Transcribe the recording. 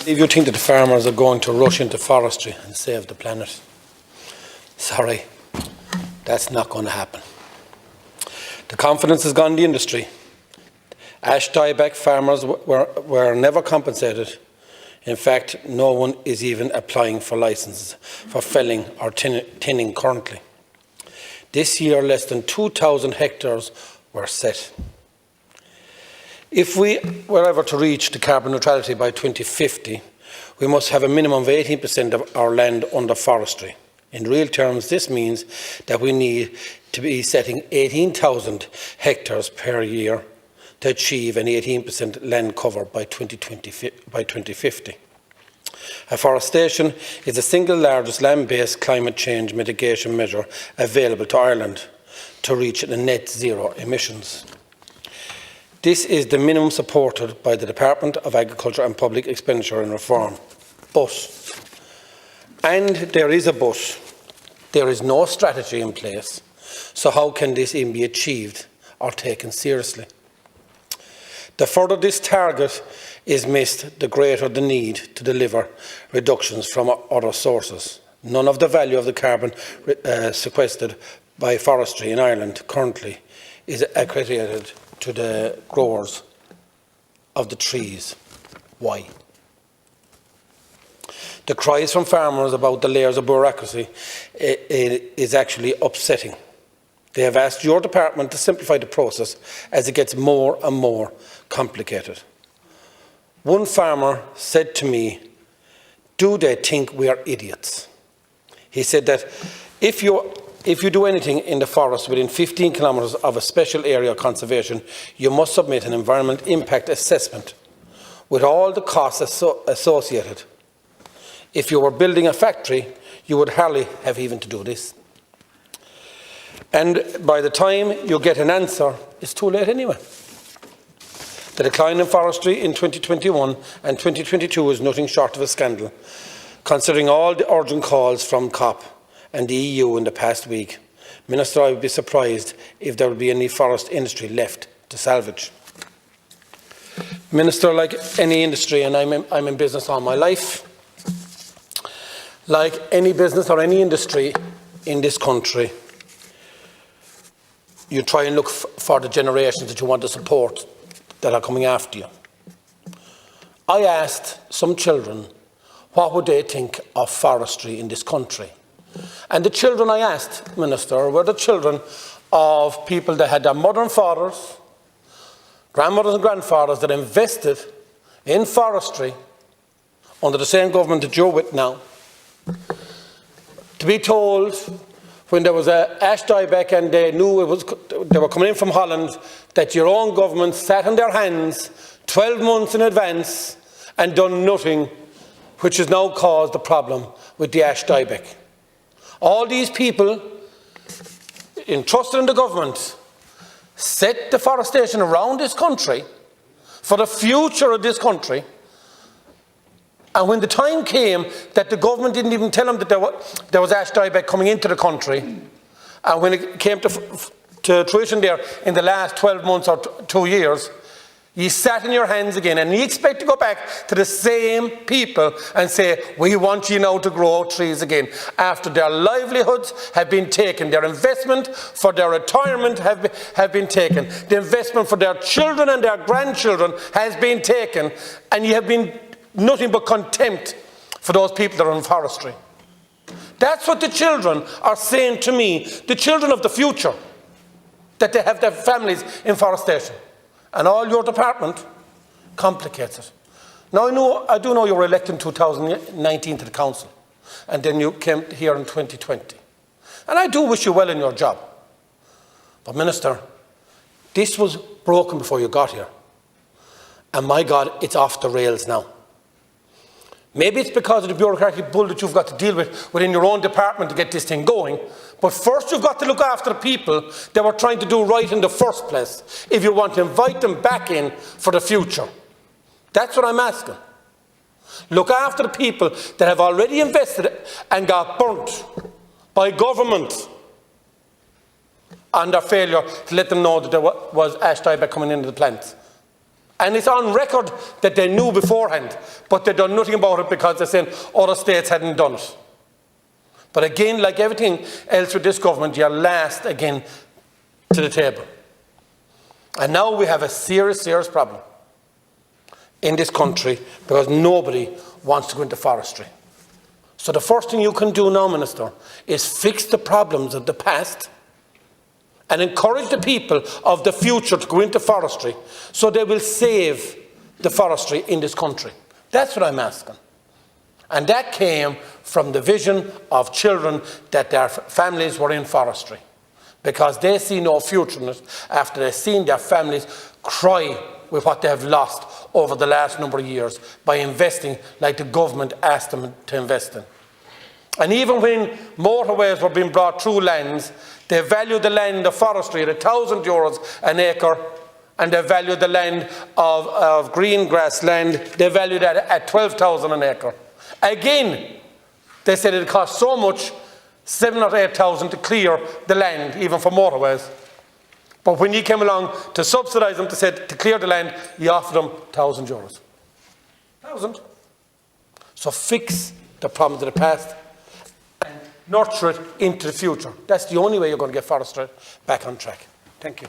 If you think that the farmers are going to rush into forestry and save the planet, sorry, that's not going to happen. The confidence has gone in the industry. Ash dieback farmers were never compensated. In fact, no one is even applying for licences for felling or tinning currently. This year, less than 2,000 hectares were set. If we were ever to reach the carbon neutrality by 2050, we must have a minimum of 18% of our land under forestry. In real terms, this means that we need to be setting 18,000 hectares per year to achieve an 18% land cover by 2050. Afforestation is the single largest land-based climate change mitigation measure available to Ireland to reach the net zero emissions. This is the minimum supported by the Department of Agriculture and Public Expenditure and Reform. But, and there is a but, there is no strategy in place. So how can this even be achieved or taken seriously? The further this target is missed, the greater the need to deliver reductions from other sources. None of the value of the carbon sequestered by forestry in Ireland currently is accredited to the growers of the trees. Why? The cries from farmers about the layers of bureaucracy is actually upsetting. They have asked your department to simplify the process as it gets more and more complicated. One farmer said to me, "Do they think we are idiots?" He said that if you do anything in the forest within 15 kilometres of a special area of conservation, you must submit an environmental impact assessment with all the costs associated. If you were building a factory, you would hardly have even to do this. And by the time you get an answer, it's too late anyway. The decline in forestry in 2021 and 2022 is nothing short of a scandal, considering all the urgent calls from COP and the EU in the past week. Minister, I would be surprised if there would be any forest industry left to salvage. Minister, like any industry, and I'm in business all my life, like any business or any industry in this country, you try and look for the generations that you want to support that are coming after you. I asked some children what would they think of forestry in this country. And the children I asked, Minister, were the children of people that had their mother and fathers, grandmothers and grandfathers that invested in forestry under the same government that you're with now. To be told when there was an ash dieback and they knew they were coming in from Holland, that your own government sat on their hands 12 months in advance and done nothing, which has now caused the problem with the ash dieback. All these people entrusted in the government set deforestation around this country for the future of this country. And when the time came that the government didn't even tell them that there was ash dieback coming into the country, and when it came to fruition there in the last 12 months or 2 years, you sat in your hands again and you expect to go back to the same people and say, we want you now to grow trees again, after their livelihoods have been taken, their investment for their retirement have been taken, the investment for their children and their grandchildren has been taken, and you have been nothing but contempt for those people that are in forestry. That's what the children are saying to me, the children of the future, that they have their families in forestation. And all your department complicates it. Now I do know you were elected in 2019 to the council, and then you came here in 2020. And I do wish you well in your job. But Minister, this was broken before you got here. And my God, it's off the rails now. Maybe it's because of the bureaucratic bull that you've got to deal with within your own department to get this thing going. But first you've got to look after the people that were trying to do right in the first place, if you want to invite them back in for the future. That's what I'm asking. Look after the people that have already invested and got burnt by government on their failure to let them know that there was ash dieback coming into the plants. And it's on record that they knew beforehand, but they've done nothing about it because they're saying other states hadn't done it. But again, like everything else with this government, you're last again to the table. And now we have a serious, serious problem in this country because nobody wants to go into forestry. So the first thing you can do now, Minister, is fix the problems of the past and encourage the people of the future to go into forestry so they will save the forestry in this country. That's what I'm asking. And that came from the vision of children that their families were in forestry, because they see no future in it after they've seen their families cry with what they have lost over the last number of years by investing like the government asked them to invest in. And even when motorways were being brought through lands, they valued the land of forestry at €1,000 an acre, and they valued the land of green grass land, they valued that at 12,000 an acre. Again, they said it cost so much, 7,000 or 8,000 to clear the land, even for motorways. But when you came along to subsidise them, to clear the land, you offered them €1,000. 1,000. So fix the problems of the past and nurture it into the future. That's the only way you're going to get forestry back on track. Thank you.